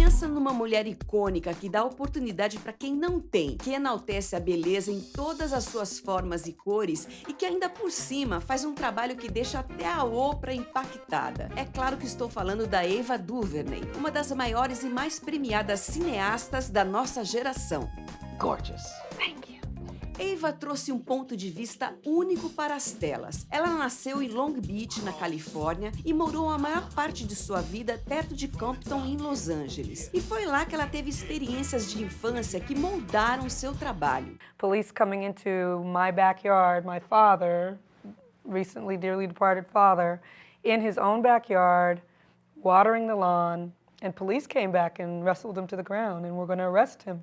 Pensa numa mulher icônica que dá oportunidade para quem não tem, que enaltece a beleza em todas as suas formas e cores e que ainda por cima faz um trabalho que deixa até a Oprah impactada. É claro que estou falando da Ava DuVernay, uma das maiores e mais premiadas cineastas da nossa geração. Gorgeous. Thank you. Ava trouxe um ponto de vista único para as telas. Ela nasceu em Long Beach, na Califórnia, e morou a maior parte de sua vida perto de Compton, em Los Angeles. E foi lá que ela teve experiências de infância que moldaram seu trabalho. Police coming into my backyard, my father, recently dearly departed father, in his own backyard, watering the lawn, and police came back and wrestled him to the ground and were going to arrest him.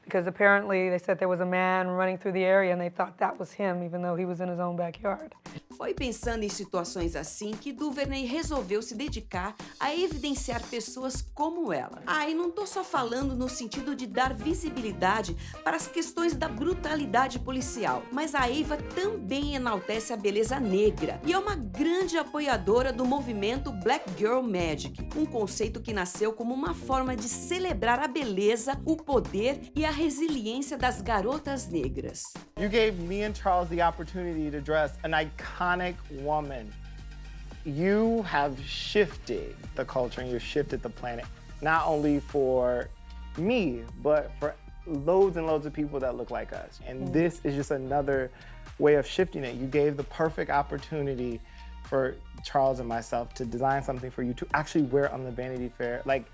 Because apparently they said there was a man running through the area and they thought that was him, even though he was in his own backyard. Foi pensando em situações assim que DuVernay resolveu se dedicar a evidenciar pessoas como ela. E não tô só falando no sentido de dar visibilidade para as questões da brutalidade policial, mas a Ava também enaltece a beleza negra e é uma grande apoiadora do movimento Black Girl Magic, um conceito que nasceu como uma forma de celebrar a beleza, o poder e a resiliência das garotas negras. You gave me and Charles the opportunity to dress an iconic woman. You have shifted the culture and you've shifted the planet, not only for me, but for loads and loads of people that look like us. And this is just another way of shifting it. You gave the perfect opportunity for Charles and myself to design something for you to actually wear on the Vanity Fair. Like,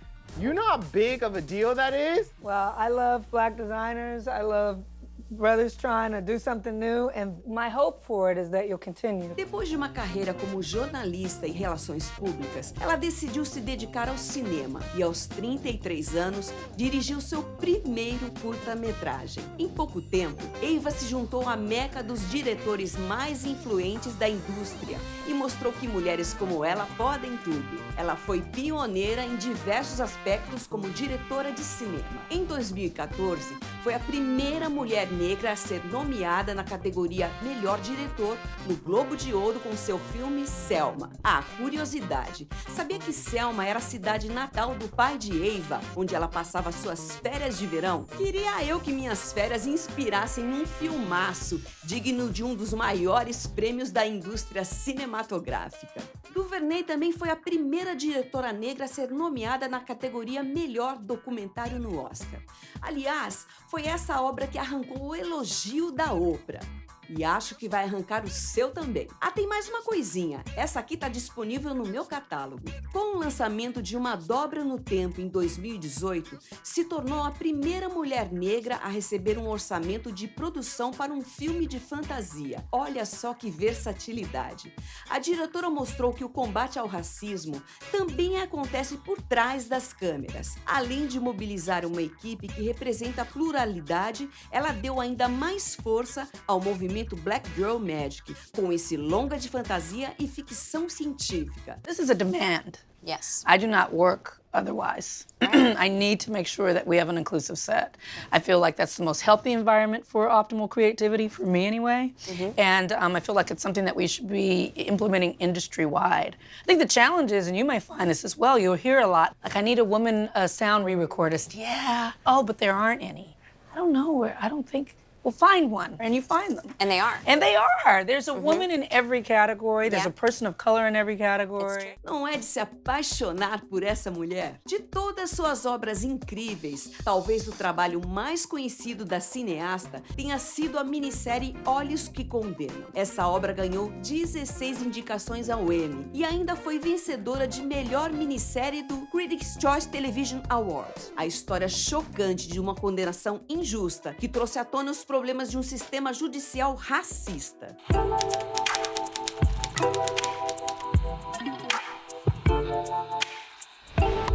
you know how big of a deal that is? Well, I love black designers. I love brothers trying to do something new, and my hope for it is that you'll continue. Depois de uma carreira como jornalista em relações públicas, ela decidiu se dedicar ao cinema e aos 33 anos dirigiu seu primeiro curta-metragem. Em pouco tempo, Ava se juntou à meca dos diretores mais influentes da indústria e mostrou que mulheres como ela podem tudo. Ela foi pioneira em diversos aspectos como diretora de cinema. Em 2014, foi a primeira mulher negra a ser nomeada na categoria Melhor Diretor no Globo de Ouro com seu filme Selma. Curiosidade, sabia que Selma era a cidade natal do pai de Ava, onde ela passava suas férias de verão? Queria eu que minhas férias inspirassem num filmaço digno de um dos maiores prêmios da indústria cinematográfica. DuVernay também foi a primeira diretora negra a ser nomeada na categoria Melhor Documentário no Oscar. Aliás, foi essa obra que arrancou o elogio da Oprah. E acho que vai arrancar o seu também. Tem mais uma coisinha. Essa aqui tá disponível no meu catálogo. Com o lançamento de Uma Dobra no Tempo em 2018, se tornou a primeira mulher negra a receber um orçamento de produção para um filme de fantasia. Olha só que versatilidade. A diretora mostrou que o combate ao racismo também acontece por trás das câmeras. Além de mobilizar uma equipe que representa a pluralidade, ela deu ainda mais força ao movimento Black Girl Magic, com esse longa de fantasia e ficção científica. This is a demand. Yes. I do not work otherwise. I need to make sure that we have an inclusive set. I feel like that's the most healthy environment for optimal creativity, for me anyway. And I feel like it's something that we should be implementing industry-wide. I think the challenge is, and you may find this as well, you'll hear a lot, like, I need a woman sound re-recordist. Yeah. Oh, but there aren't any. I don't know. I don't think. Well, find one, and you find them. And they are. And they are. There's a woman in every category. There's a person of color in every category. Não é de se apaixonar por essa mulher? De todas suas obras incríveis, talvez o trabalho mais conhecido da cineasta tenha sido a minissérie Olhos que Condenam. Essa obra ganhou 16 indicações ao Emmy e ainda foi vencedora de melhor minissérie do Critics' Choice Television Awards. A história chocante de uma condenação injusta que trouxe à tona os problemas de um sistema judicial racista.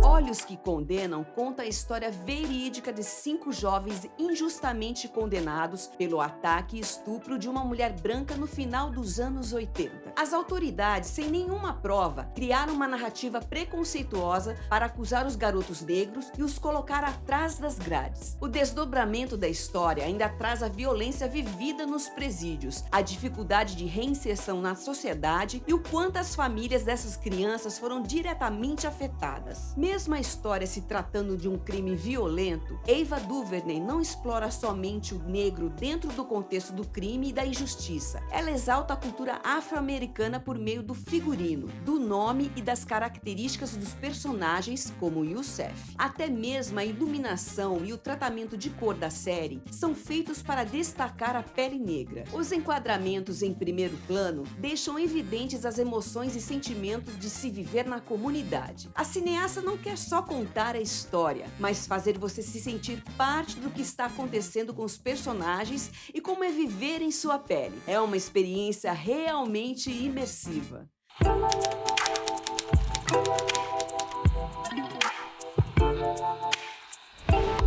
Olhos que Condenam conta a história verídica de 5 jovens injustamente condenados pelo ataque e estupro de uma mulher branca no final dos anos 80. As autoridades, sem nenhuma prova, criaram uma narrativa preconceituosa para acusar os garotos negros e os colocar atrás das grades. O desdobramento da história ainda traz a violência vivida nos presídios, a dificuldade de reinserção na sociedade e o quanto as famílias dessas crianças foram diretamente afetadas. Mesmo a história se tratando de um crime violento, Ava DuVernay não explora somente o negro dentro do contexto do crime e da injustiça. Ela exalta a cultura afro-americana por meio do figurino, do nome e das características dos personagens, como Youssef. Até mesmo a iluminação e o tratamento de cor da série são feitos para destacar a pele negra. Os enquadramentos em primeiro plano deixam evidentes as emoções e sentimentos de se viver na comunidade. A cineasta não quer só contar a história, mas fazer você se sentir parte do que está acontecendo com os personagens e como é viver em sua pele. É uma experiência realmente imersiva.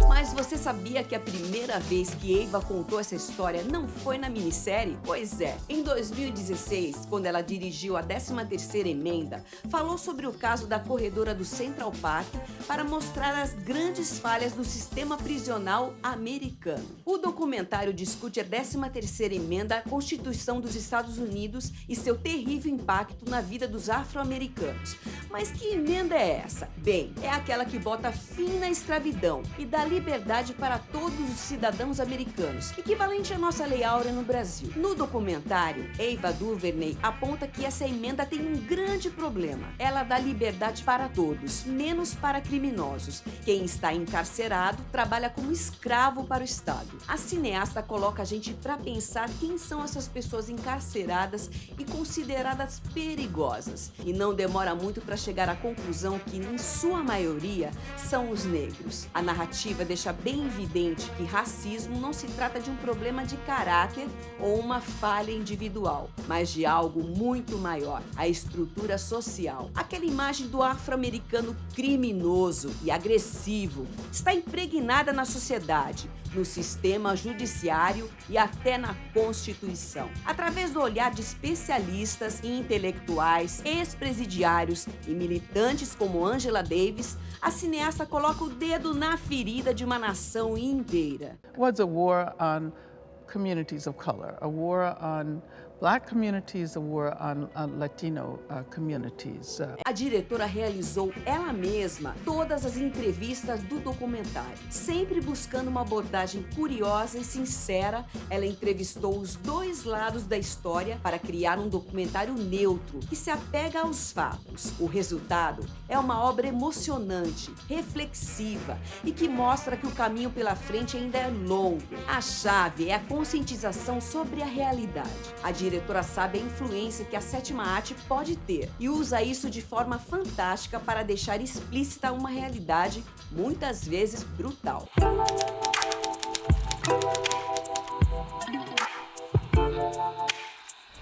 Mas você sabia que a primeira vez que Ava contou essa história não foi na minissérie? Pois é, em 2016, quando ela dirigiu a 13ª emenda, falou sobre o caso da corredora do Central Park para mostrar as grandes falhas do sistema prisional americano. O documentário discute a 13ª emenda à Constituição dos Estados Unidos e seu terrível impacto na vida dos afro-americanos. Mas que emenda é essa? Bem, é aquela que bota fim na escravidão e dá liberdade para todos os cidadãos americanos, equivalente à nossa Lei Áurea no Brasil. No documentário, Ava DuVernay aponta que essa emenda tem um grande problema. Ela dá liberdade para todos, menos para criminosos. Quem está encarcerado trabalha como escravo para o Estado. A cineasta coloca a gente para pensar quem são essas pessoas encarceradas e consideradas perigosas. E não demora muito para chegar à conclusão que, em sua maioria, são os negros. A narrativa deixa bem evidente que racismo não se trata de um problema de caráter ou uma falha individual, mas de algo muito maior, a estrutura social. Aquela imagem do afro-americano criminoso e agressivo está impregnada na sociedade, no sistema judiciário e até na Constituição. Através do olhar de especialistas e intelectuais, ex-presidiários e militantes como Angela Davis, a cineasta coloca o dedo na ferida de uma nação inteira. It was a war on communities of color, a war on Black communities, a war on Latino communities. A diretora realizou ela mesma todas as entrevistas do documentário. Sempre buscando uma abordagem curiosa e sincera, ela entrevistou os dois lados da história para criar um documentário neutro que se apega aos fatos. O resultado é uma obra emocionante, reflexiva e que mostra que o caminho pela frente ainda é longo. A chave é a conscientização sobre a realidade. A diretora sabe a influência que a sétima arte pode ter e usa isso de forma fantástica para deixar explícita uma realidade muitas vezes brutal.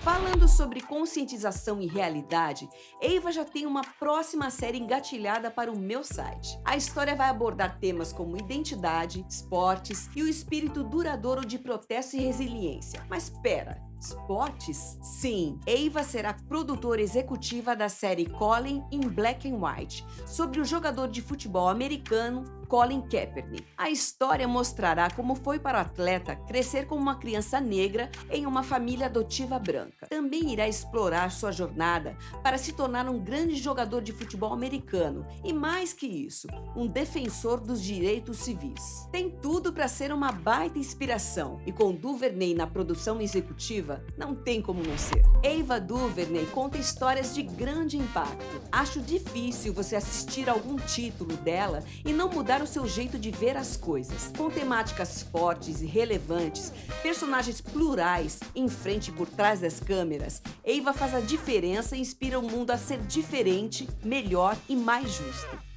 Falando sobre conscientização e realidade, Ava já tem uma próxima série engatilhada para o meu site. A história vai abordar temas como identidade, esportes e o espírito duradouro de protesto e resiliência. Mas espera, esportes? Sim, Ava será produtora executiva da série Colin in Black and White, sobre o jogador de futebol americano Colin Kaepernick. A história mostrará como foi para o atleta crescer como uma criança negra em uma família adotiva branca. Também irá explorar sua jornada para se tornar um grande jogador de futebol americano e, mais que isso, um defensor dos direitos civis. Tem tudo para ser uma baita inspiração e com DuVernay na produção executiva, não tem como não ser. Ava DuVernay conta histórias de grande impacto. Acho difícil você assistir algum título dela e não mudar o seu jeito de ver as coisas. Com temáticas fortes e relevantes, personagens plurais em frente e por trás das câmeras, Ava faz a diferença e inspira o mundo a ser diferente, melhor e mais justo.